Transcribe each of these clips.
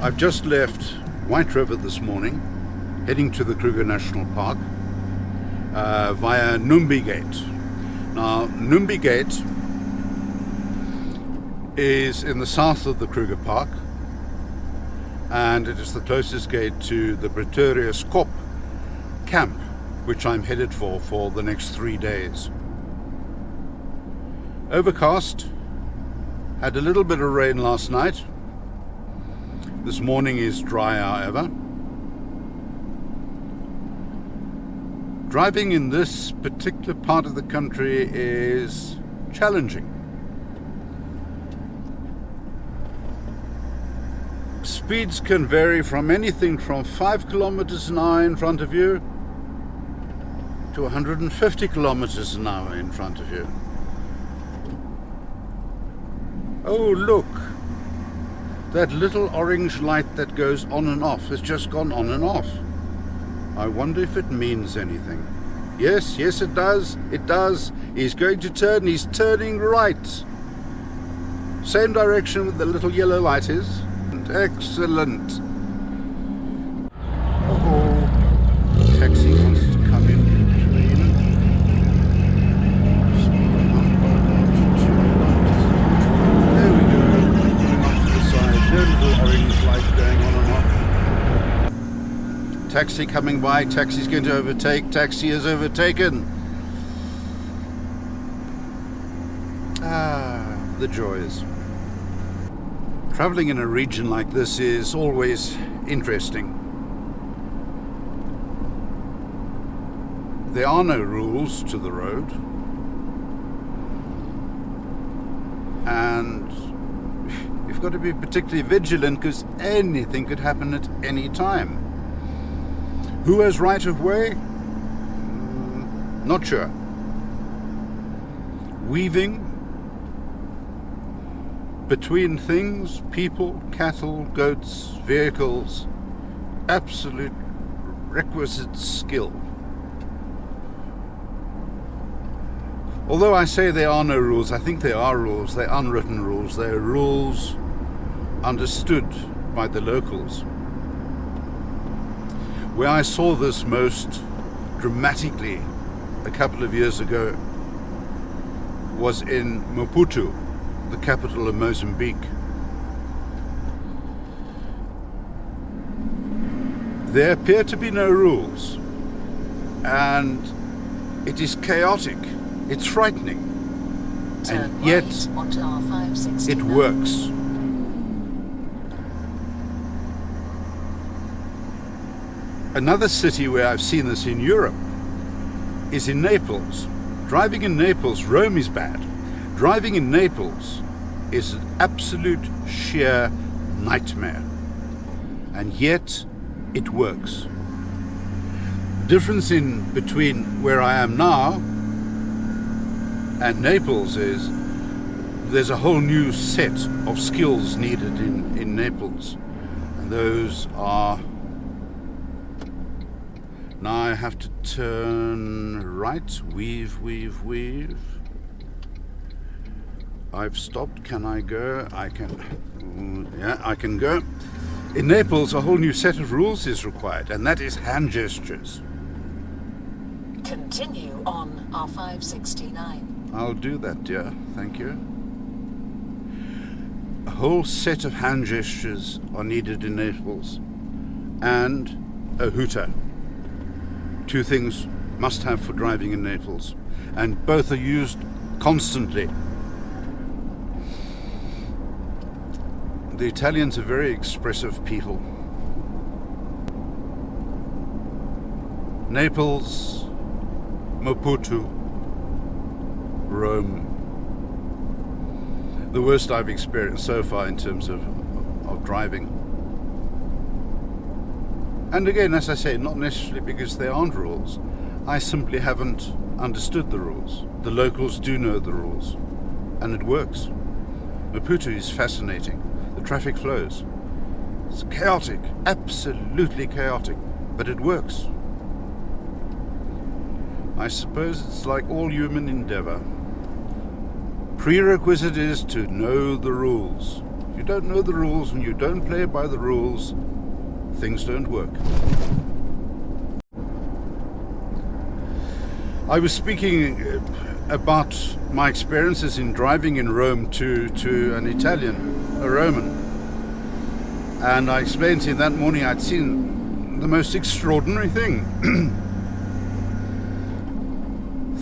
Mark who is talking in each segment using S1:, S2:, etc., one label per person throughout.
S1: I've just left White River this morning, heading to the Kruger National Park via Numbi Gate. Now, Numbi Gate is in the south of the Kruger Park, and it is the closest gate to the Pretoriuskop camp, which I'm headed for the next 3 days. Overcast, had a little bit of rain last night. This morning is dry, however. Driving in this particular part of the country is challenging. Speeds can vary from anything from 5 kilometers an hour in front of you to 150 kilometers an hour in front of you. Oh, look. That little orange light that goes on and off has just gone on and off. I wonder if it means anything. Yes, it does. It does. He's going to turn. He's turning right. Same direction with the little yellow light is. Excellent. Uh-oh. Taxi wants to come in between. Speed up to 2 kilometers. There we go. Going off to the side. No little orange light going on and off. Taxi coming by. Taxi's going to overtake. Taxi is overtaken. Ah, the joys. Traveling in a region like this is always interesting. There are no rules to the road, and you've got to be particularly vigilant because anything could happen at any time. Who has right of way? Not sure. Weaving between things, people, cattle, goats, vehicles, absolute requisite skill. Although I say there are no rules, I think there are rules. They're unwritten rules. They're rules understood by the locals. Where I saw this most dramatically a couple of years ago was in Maputo, the capital of Mozambique. There appear to be no rules, and it is chaotic, it's frightening, and yet it works. Another city where I've seen this in Europe is in Naples. Driving in Naples, Rome is bad. Driving in Naples is an absolute sheer nightmare, and yet it works. The difference in between where I am now and Naples is there's a whole new set of skills needed in Naples, and those are... Now I have to turn right, weave. I've stopped. Can I go? I can. Yeah, I can go. In Naples, a whole new set of rules is required, and that is hand gestures.
S2: Continue on R569.
S1: I'll do that, dear. Thank you. A whole set of hand gestures are needed in Naples, and a hooter. 2 things must have for driving in Naples, and both are used constantly. The Italians are very expressive people. Naples, Maputo, Rome. The worst I've experienced so far in terms of driving. And again, as I say, not necessarily because there aren't rules. I simply haven't understood the rules. The locals do know the rules, and it works. Maputo is fascinating. The traffic flows. It's chaotic, absolutely chaotic, but it works. I suppose it's like all human endeavor. Prerequisite is to know the rules. If you don't know the rules and you don't play by the rules, things don't work. I was speaking about my experiences in driving in Rome to an Italian, a Roman. And I explained to him that morning I'd seen the most extraordinary thing.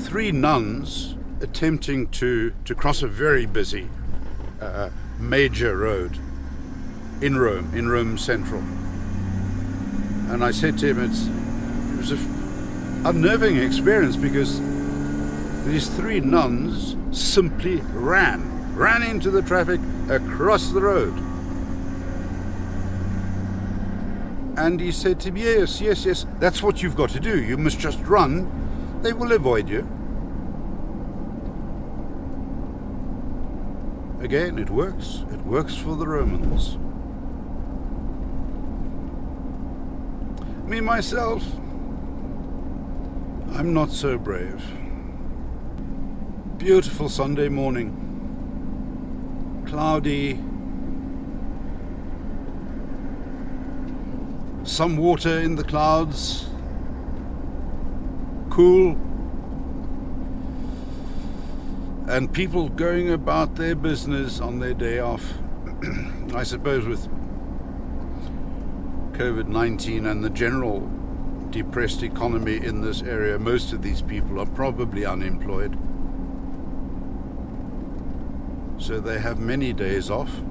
S1: 3 nuns attempting to cross a very busy major road in Rome Central. And I said to him, it was an unnerving experience because these 3 nuns simply ran into the traffic across the road. And he said to me, yes, that's what you've got to do. You must just run. They will avoid you. Again, it works. It works for the Romans. Me, myself, I'm not so brave. Beautiful Sunday morning. Cloudy. Some water in the clouds. Cool. And people going about their business on their day off. I suppose with COVID-19 and the general depressed economy in this area, most of these people are probably unemployed. So they have many days off.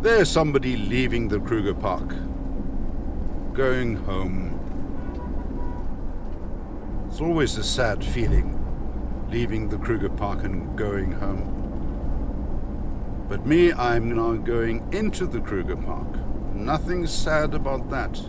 S1: There's somebody leaving the Kruger Park, going home. It's always a sad feeling, leaving the Kruger Park and going home. But me, I'm now going into the Kruger Park. Nothing sad about that.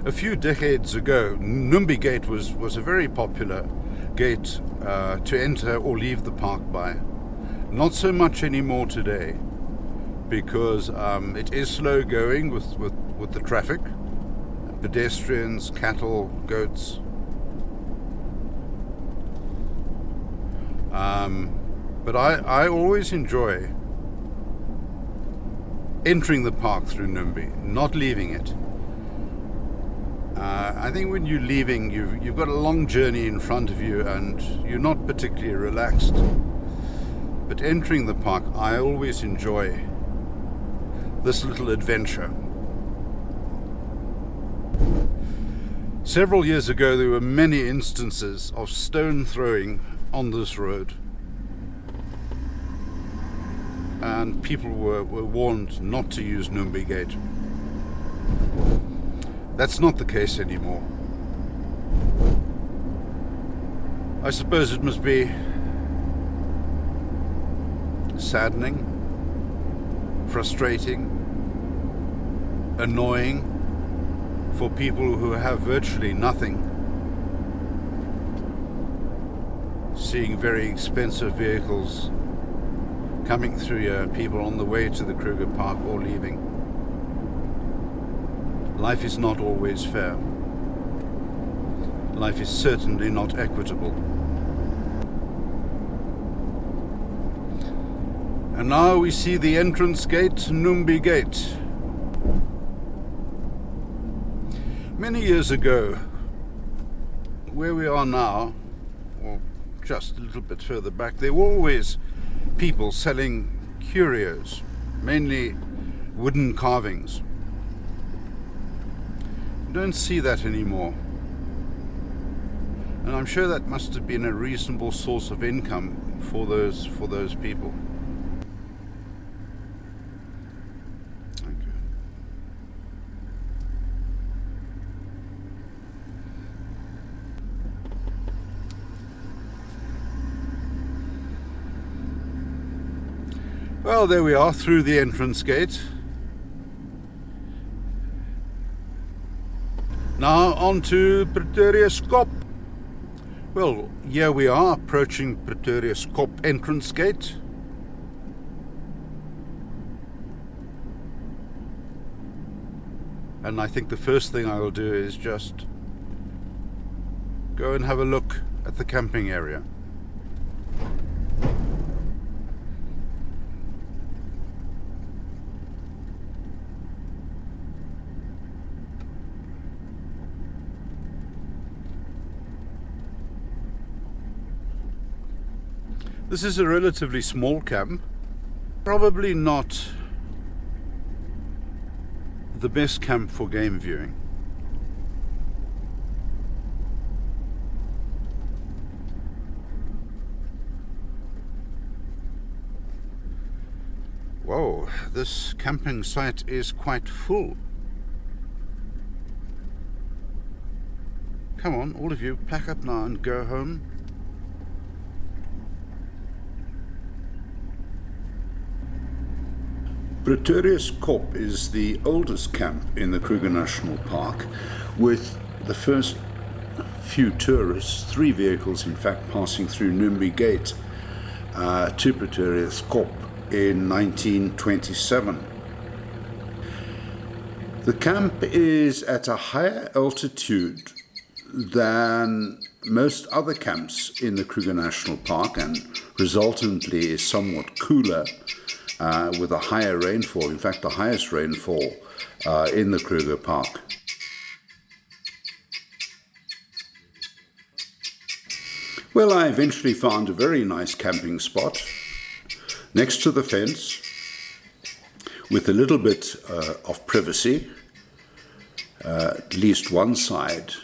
S1: A few decades ago, Numbi Gate was a very popular gate to enter or leave the park by. Not so much anymore today, because it is slow going with the traffic, pedestrians, cattle, goats. But I always enjoy entering the park through Numbi, not leaving it. I think when you're leaving, you've got a long journey in front of you and you're not particularly relaxed. But entering the park, I always enjoy this little adventure. Several years ago, there were many instances of stone throwing on this road. And people were warned not to use Numbi Gate. That's not the case anymore. I suppose it must be saddening, frustrating, annoying for people who have virtually nothing, seeing very expensive vehicles coming through here, people on the way to the Kruger Park or leaving. Life is not always fair. Life is certainly not equitable. And now we see the entrance gate, Numbi Gate. Many years ago, where we are now, or just a little bit further back, there were always people selling curios, mainly wooden carvings. You don't see that anymore. And I'm sure that must have been a reasonable source of income for those people. Thank you. Well, there we are, through the entrance gate. Now on to Pretoriuskop. Well, here we are approaching Pretoriuskop entrance gate. And I think the first thing I will do is just go and have a look at the camping area. This is a relatively small camp, probably not the best camp for game viewing. Whoa, this camping site is quite full. Come on, all of you, pack up now and go home. Pretoriuskop is the oldest camp in the Kruger National Park, with the first few tourists, 3 vehicles in fact, passing through Numbi Gate to Pretoriuskop in 1927. The camp is at a higher altitude than most other camps in the Kruger National Park, and resultantly is somewhat cooler with a higher rainfall, in fact the highest rainfall in the Kruger Park. Well, I eventually found a very nice camping spot next to the fence with a little bit of privacy, at least one side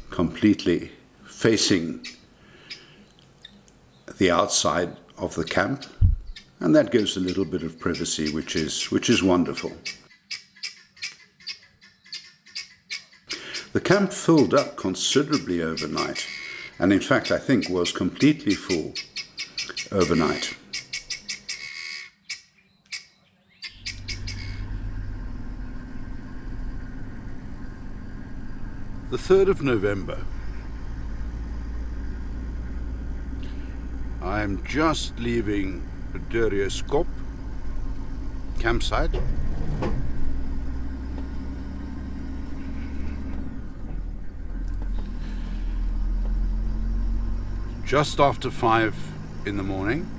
S1: completely facing the outside of the camp, and that gives a little bit of privacy, which is wonderful. The camp filled up considerably overnight, and in fact I think was completely full overnight. The 3rd of November. I'm just leaving Pretoriuskop campsite. Just after 5 in the morning.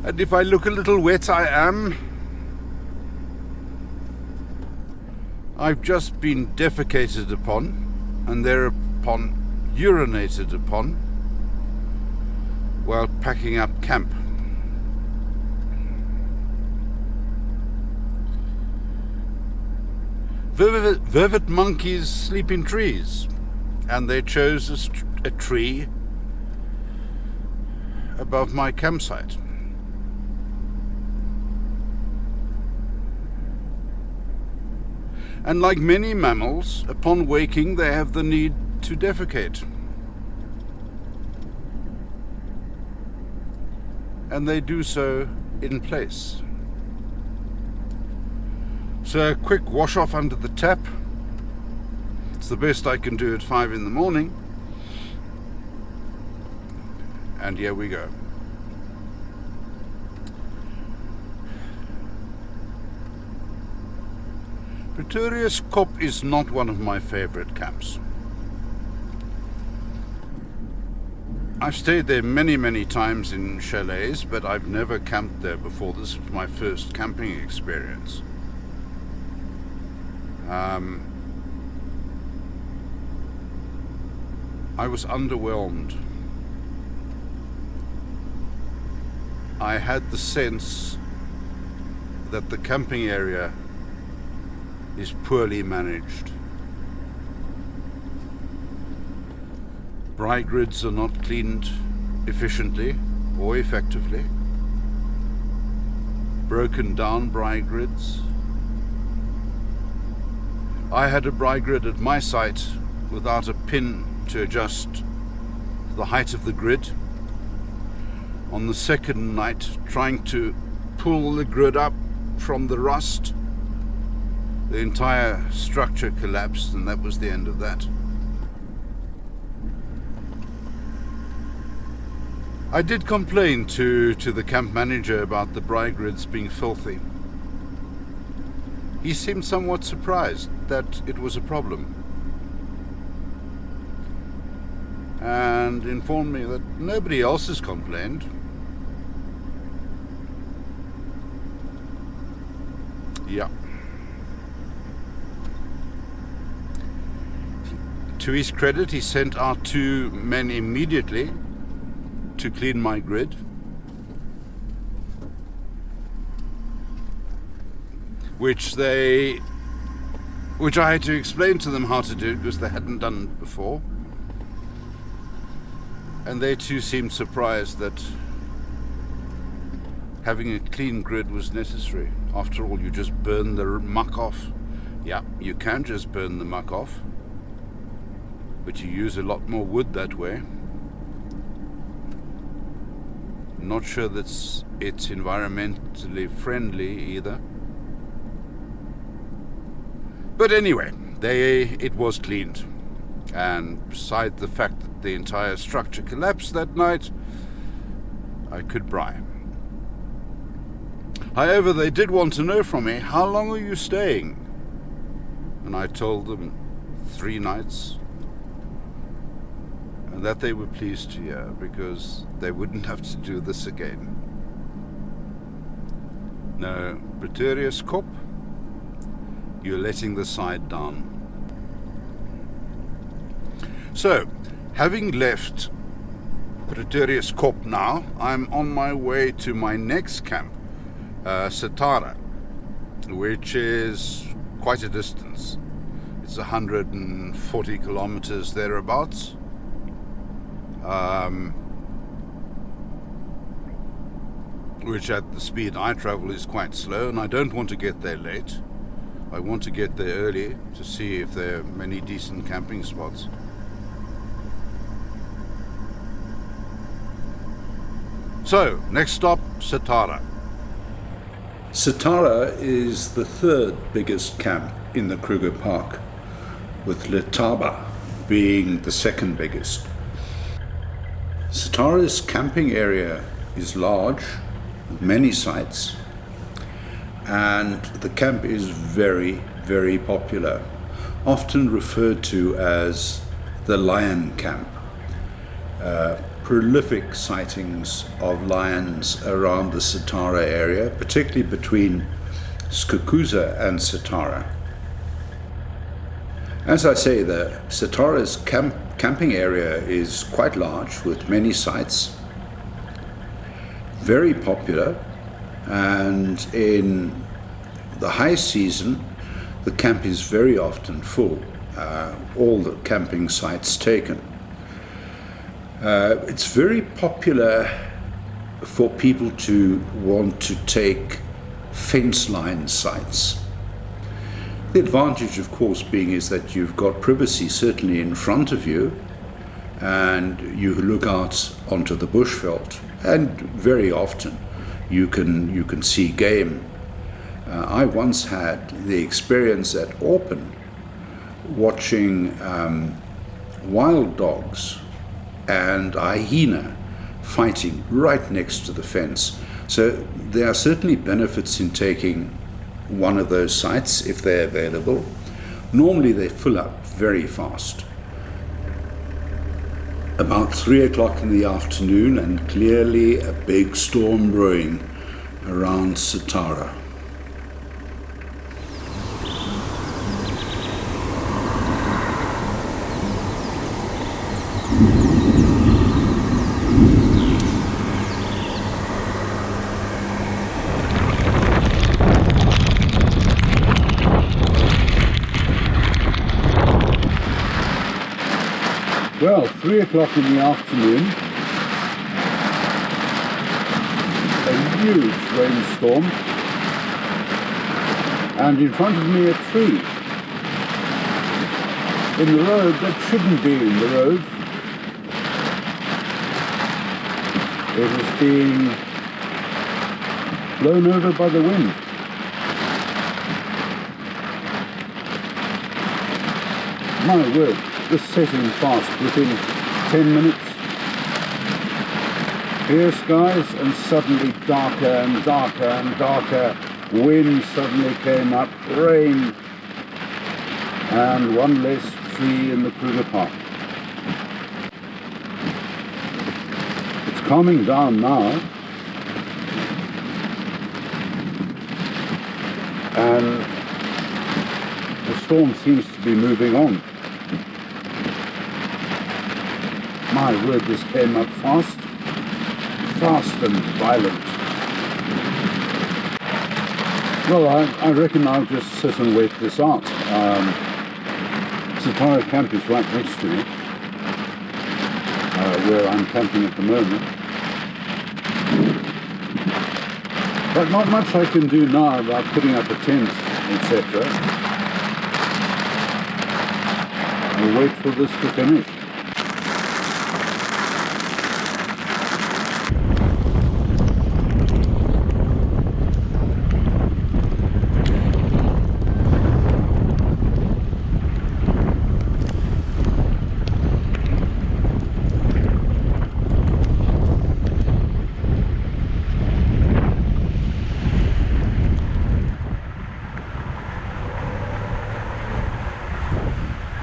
S1: And if I look a little wet, I am. I've just been defecated upon and thereupon urinated upon while packing up camp. Vervet monkeys sleep in trees, and they chose a tree above my campsite. And like many mammals, upon waking they have the need to defecate. And they do so in place. So a quick wash off under the tap. It's the best I can do at 5 in the morning. And here we go. Pretoriuskop is not one of my favorite camps. I've stayed there many times in chalets, but I've never camped there before. This was my first camping experience. I was underwhelmed. I had the sense that the camping area is poorly managed. Braai grids are not cleaned efficiently or effectively. Broken down braai grids. I had a braai grid at my site without a pin to adjust the height of the grid. On the second night, trying to pull the grid up from the rust, the entire structure collapsed, and that was the end of that. I did complain to the camp manager about the braai grids being filthy. He seemed somewhat surprised that it was a problem, and informed me that nobody else has complained. Yeah. To his credit, he sent our 2 men immediately to clean my grid, which I had to explain to them how to do because they hadn't done it before. And they too seemed surprised that having a clean grid was necessary. After all, you just burn the muck off. Yeah, you can just burn the muck off, but you use a lot more wood that way. Not sure that it's environmentally friendly either. But anyway, it was cleaned. And besides the fact that the entire structure collapsed that night, I could braai. However, they did want to know from me, how long are you staying? And I told them 3 nights. And that they were pleased to hear, because they wouldn't have to do this again. No, Pretoriuskop, you're letting the side down. So, having left Pretoriuskop now, I'm on my way to my next camp, Satara, which is quite a distance. It's 140 kilometers thereabouts. Which at the speed I travel is quite slow, and I don't want to get there late. I want to get there early to see if there are many decent camping spots. So, next stop, Satara. Satara is the 3rd biggest camp in the Kruger Park, with Letaba being the 2nd biggest. Satara's camping area is large, with many sites, and the camp is very, very popular, often referred to as the lion camp. Prolific sightings of lions around the Satara area, particularly between Kruger and Satara. As I say, the Satara's camping area is quite large with many sites, very popular, and in the high season the camp is very often full, all the camping sites taken. It's very popular for people to want to take fence line sites. The advantage, of course, being is that you've got privacy certainly in front of you, and you look out onto the bushveld, and very often you can see game. I once had the experience at Orpen watching wild dogs and a hyena fighting right next to the fence. So there are certainly benefits in taking one of those sites if they're available. Normally they fill up very fast. About 3 o'clock in the afternoon, and clearly a big storm brewing around Satara. Well, 3 o'clock in the afternoon, a huge rainstorm, and in front of me a tree in the road that shouldn't be in the road. It is being blown over by the wind. My word. Just setting fast within 10 minutes. Clear skies, and suddenly darker and darker and darker. Wind suddenly came up, rain, and one less tree in the Kruger Park. It's calming down now, and the storm seems to be moving on. My word, this came up fast. fast and violent. Well, I reckon I'll just sit and wait this out. Satara camp is right next to me, where I'm camping at the moment. But not much I can do now about putting up a tent, etc. I'll wait for this to finish.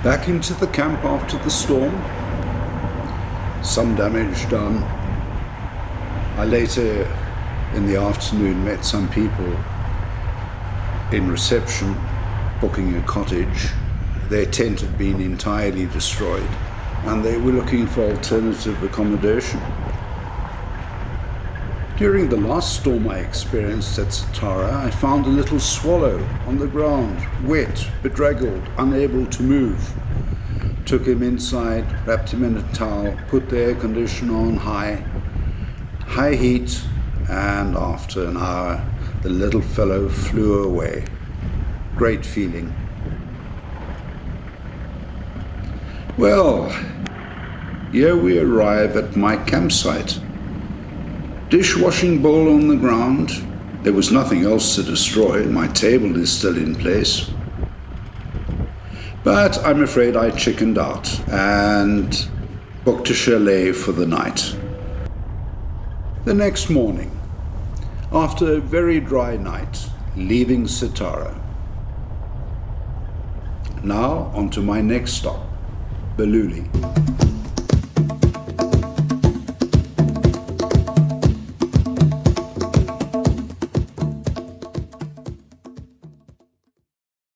S1: Back into the camp after the storm. Some damage done. I later in the afternoon met some people in reception booking a cottage. Their tent had been entirely destroyed and they were looking for alternative accommodation. During the last storm I experienced at Satara, I found a little swallow on the ground, wet, bedraggled, unable to move. Took him inside, wrapped him in a towel, put the air conditioner on high heat, and after an hour, the little fellow flew away. Great feeling. Well, here we arrive at my campsite. Dishwashing bowl on the ground. There was nothing else to destroy. My table is still in place. But I'm afraid I chickened out and booked a chalet for the night. The next morning, after a very dry night, leaving Satara. Now on to my next stop, Baluli.